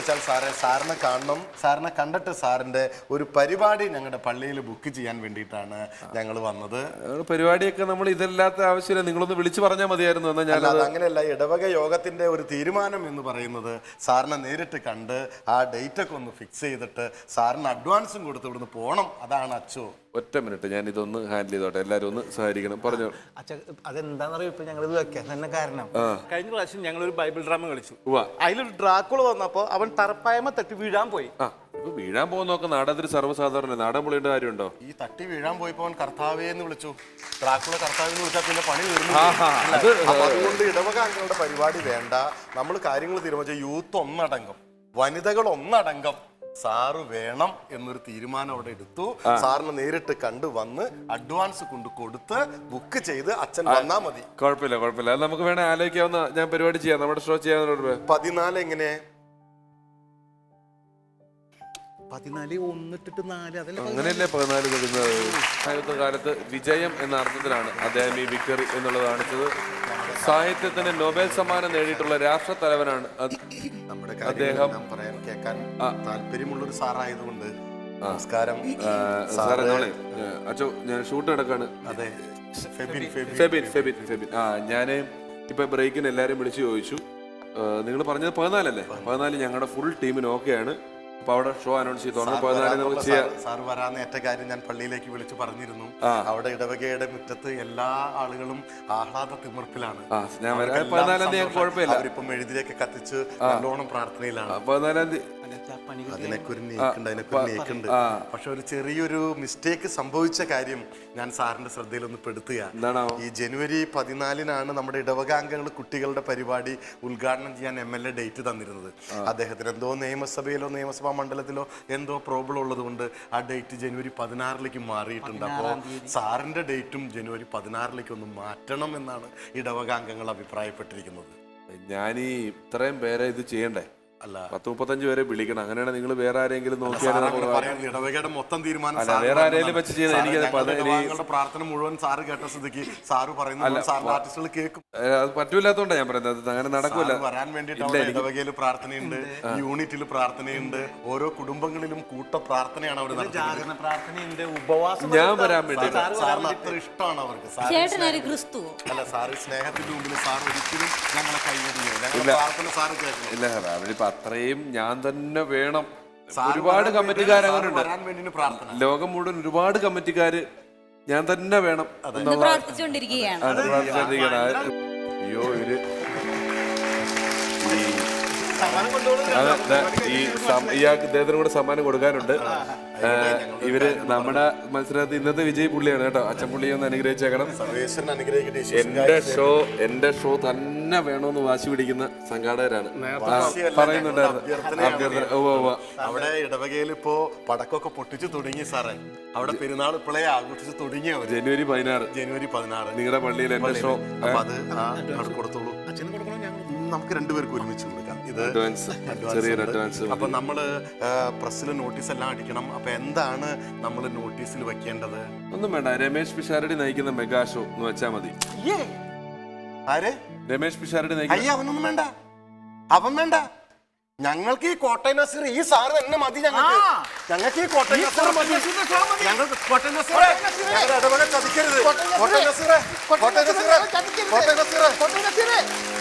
വെച്ചാൽ സാറേ, സാറിനെ കാണണം, സാറിനെ കണ്ടിട്ട് സാറിന്റെ ഒരു പരിപാടി ഞങ്ങളുടെ പള്ളിയിൽ ബുക്ക് ചെയ്യാൻ വേണ്ടിയിട്ടാണ് ഞങ്ങൾ വന്നത്. പരിപാടിയൊക്കെ നമ്മൾ ഇതല്ലാത്ത ആവശ്യമില്ല, നിങ്ങളൊന്ന് വിളിച്ചു പറഞ്ഞാൽ മതിയായിരുന്നു. എന്നാൽ ഞാൻ അങ്ങനെയല്ല, ഇടവക യോഗത്തിന്റെ ഒരു തീരുമാനം എന്ന് പറയുന്നത് സാറിനെ നേരിട്ട് കണ്ട് ആ ഡേറ്റ് ഒക്കെ ഒന്ന് ഫിക്സ് ചെയ്തിട്ട് സാറിന് അഡ്വാൻസും കൊടുത്ത് ഇവിടുന്ന് പോകണം. അതാണ് അച്ചോ. ഒറ്റ മിനിറ്റ്, ഞാൻ ഇതൊന്ന് ഹാൻഡിൽ ചെയ്തോട്ടെ. എല്ലാവരും ഒന്ന് സഹകരിക്കണം. പറഞ്ഞു. അതെന്താണെന്നറിയോ, ഇപ്പൊ ഞങ്ങൾ ഇത് വെക്കാൻ തന്നെ കാരണം കഴിഞ്ഞ പ്രാവശ്യം ഞങ്ങളൊരു ബൈബിൾ ഡ്രാമ കളിച്ചു. അതിലൊരു ഡ്രാക്കുള വന്നപ്പോ അവൻ തറപ്പായമ തട്ടി വീഴാൻ പോയി. വീഴാൻ പോകുന്നൊക്കെ നാടകത്തിൽ സർവ്വസാധാരണ. നാടൻ പൊളിയേണ്ട കാര്യമുണ്ടോ? ഈ തട്ടി വീഴാൻ പോയപ്പോ അവൻ കർത്താവേ എന്ന് വിളിച്ചു. ഡ്രാക്കുള കർത്താവെന്ന് വിളിച്ചാൽ പിന്നെ പണി വരുന്നു. അതുകൊണ്ട് ഇടവക അംഗങ്ങളുടെ പരിപാടി വേണ്ട. നമ്മൾ കാര്യങ്ങൾ തീരുമാനിച്ച യൂത്ത് ഒന്നടങ്കം, വനിതകൾ ഒന്നടങ്കം സാറ് വേണം എന്നൊരു തീരുമാനം അവിടെ എടുത്തു. സാറിന് നേരിട്ട് കണ്ടു വന്ന് അഡ്വാൻസ് കൊണ്ട് കൊടുത്ത് ബുക്ക് ചെയ്ത് അച്ഛൻ വന്നാ മതി. കുഴപ്പമില്ല കുഴപ്പമില്ല, അത് നമുക്ക് വേണേ ആലോചിക്കാവുന്ന. ഞാൻ പരിപാടി ചെയ്യാം, നമ്മുടെ ഷോ ചെയ്യാൻ. 14 എങ്ങനെ? 14 1 4 അതല്ല അങ്ങനെയല്ലേ 14 വരുന്നത്. കാലത്ത് വിജയം എന്ന അർത്ഥത്തിലാണ് അദ്ദേഹം ഈ വിക്ടറി എന്നുള്ളത് കാണിച്ചത്. സാഹിത്യത്തിന് നൊബേൽ സമ്മാനം നേടിയിട്ടുള്ള രാഷ്ട്ര തലവനാണ് അദ്ദേഹം. പറയാൻ കേൾക്കാൻ താല്പര്യമുള്ളൊരു സാറായതുകൊണ്ട് നമസ്കാരം സാറേ. അച്ചോ, ഞാൻ ഷൂട്ട് നടക്കാണ്. അതെ, ഫെബിൻ. ഞാന് ഇപ്പൊ ബ്രേക്കിന് എല്ലാരും വിളിച്ചു ചോദിച്ചു. നിങ്ങൾ പറഞ്ഞത് 14 അല്ലേ? 14 ഞങ്ങളുടെ ഫുൾ ടീമിന് ഓക്കെയാണ്. അപ്പൊ അവിടെ ഷോ അനൗൺസ് ചെയ്തു. 14 നമുക്ക് ചെയ്യാം. സാർ വരാന്ന് ഏറ്റ കാര്യം ഞാൻ പള്ളിയിലേക്ക് വിളിച്ചു പറഞ്ഞിരുന്നു. അവിടെ ഇടവകയുടെ മുറ്റത്ത് എല്ലാ ആളുകളും ആഹ്ലാദ തിമിർപ്പിലാണ്. അവരിപ്പം എഴുതിയൊക്കെ കത്തിച്ച് നല്ലോണം പ്രാർത്ഥനയിലാണ്. 14 തീയതി അതിനൊക്കെ ഒരു നീക്കുണ്ട്. പക്ഷെ ഒരു ചെറിയൊരു മിസ്റ്റേക്ക് സംഭവിച്ച കാര്യം ഞാൻ സാറിന്റെ ശ്രദ്ധയിലൊന്ന് പെടുത്തുക. ഈ ജനുവരി 14 നമ്മുടെ ഇടവകാംഗങ്ങൾ കുട്ടികളുടെ പരിപാടി ഉദ്ഘാടനം ചെയ്യാൻ MLA ഡേറ്റ് തന്നിരുന്നത്. അദ്ദേഹത്തിന് എന്തോ നിയമസഭയിലോ നിയമസഭാ മണ്ഡലത്തിലോ എന്തോ പ്രോബ്ലം ഉള്ളത് കൊണ്ട് ആ ഡേറ്റ് ജനുവരി 16 മാറിയിട്ടുണ്ട്. അപ്പോൾ സാറിന്റെ ഡേറ്റും ജനുവരി 16 ഒന്ന് മാറ്റണം എന്നാണ് ഇടവകാംഗങ്ങൾ അഭിപ്രായപ്പെട്ടിരിക്കുന്നത്. ഞാൻ ഈ ഇത്രയും പേരെ ഇത് ചെയ്യണ്ടേ? അല്ല, 10-35 പേരെ വിളിക്കണം. അങ്ങനെയാണ് നിങ്ങൾ വേറെ ആരെങ്കിലും നോക്കിയാൽ ഇടവകയുടെ മൊത്തം തീരുമാനം വേറെ ആരെങ്കിലും വെച്ച് ചെയ്യുന്നത്. എനിക്ക് പ്രാർത്ഥന മുഴുവൻ സാറ് കേട്ട സ്ഥിതിക്ക് സാറ് പറയുന്നത് സാറിന്റെ ആർട്ടിസ്റ്റുകൾ കേൾക്കും. അത് പറ്റൂലാത്തോണ്ടാണ് ഞാൻ പറയുന്നത്. അങ്ങനെ നടക്കൂല. വരാൻ വേണ്ടിയിട്ട് ഇടവകയിൽ പ്രാർത്ഥനയുണ്ട്, യൂണിറ്റിൽ പ്രാർത്ഥനയുണ്ട്, ഓരോ കുടുംബങ്ങളിലും കൂട്ട പ്രാർത്ഥനയാണ് അവിടെ പ്രാർത്ഥനയുണ്ട്, ഉപവാസം. ഞാൻ വരാൻ വേണ്ടി സാറിന് അത്ര ഇഷ്ടമാണ് അവർക്ക്. അല്ല, സാറ് സ്നേഹത്തിന്റെ മുമ്പിൽ സാർ ഒരിക്കലും ഞങ്ങളെ കൈവരില്ല. ഞങ്ങളുടെ പ്രാർത്ഥന സാറ് കേൾക്കില്ല. അവരിപ്പോ അത്രയും ഞാൻ തന്നെ വേണം. ഒരുപാട് കമ്മിറ്റിക്കാർ അങ്ങനെ ഉണ്ട്. ലോകം മുഴുവൻ ഒരുപാട് കമ്മിറ്റിക്കാര് ഞാൻ തന്നെ വേണം പ്രാർത്ഥിച്ചുകൊണ്ടിരിക്കുകയാണ്. അയ്യോ, ഇവര് ഇദ്ദേഹത്തിനും കൂടെ സമ്മാനം കൊടുക്കാനുണ്ട്. ഇവര് നമ്മുടെ മത്സരത്തിൽ ഇന്നത്തെ വിജയ് പുള്ളിയാണ് കേട്ടോ. അച്ഛൻ പുള്ളിയെ ഒന്ന് അനുഗ്രഹിച്ചേക്കണം. എന്റെ ഷോ തന്നെ വേണമെന്ന് വാശി പിടിക്കുന്ന സംഘാടകരാണ്. പറയുന്നുണ്ടായിരുന്നു. അവിടെ ഇടവകയിൽ ഇപ്പോ പടക്കമൊക്കെ പൊട്ടിച്ചു തുടങ്ങി സാറേ. അവിടെ പെരുന്നാൾ ഇപ്പോഴേ ആഘോഷിച്ച് തുടങ്ങിയോ? ജനുവരി 16 നിങ്ങളുടെ പള്ളിയിൽ എന്റെ ഷോ. അത് കൊടുത്തോളൂ. അച്ഛന് കൊടുക്കണം, നമുക്ക് രണ്ടുപേർക്ക് ഒരുമിച്ച് കൊടുക്കാം. ഇത് ചെറിയൊരു അഡ്വാൻസ്. അപ്പൊ നമ്മള് പ്രസ്സിൽ നോട്ടീസ് എല്ലാം അടിക്കണം. അപ്പൊ എന്താണ് നമ്മൾ നോട്ടീസിൽ വെക്കേണ്ടത്? ഒന്നും വേണ്ട, രമേശ് പിഷാരടി നയിക്കുന്ന മെഗാ ഷോ എന്ന് വെച്ചാൽ മതി. ആര്? രമേശ് പിഷാരടി നയിക്കുന്ന. അവനൊന്നും വേണ്ട, അവൻ വേണ്ട. ഞങ്ങൾക്ക് ഈ കോട്ടയം നസീർ, ഈ സാറ് തന്നെ മതി. ഞങ്ങൾക്ക് ഈ കോട്ടയം നസീർ മതി. ഞങ്ങൾക്ക് കോട്ടയം നസീർ ഇടവക ചതിക്കരുത്. കോട്ടയം നസീർ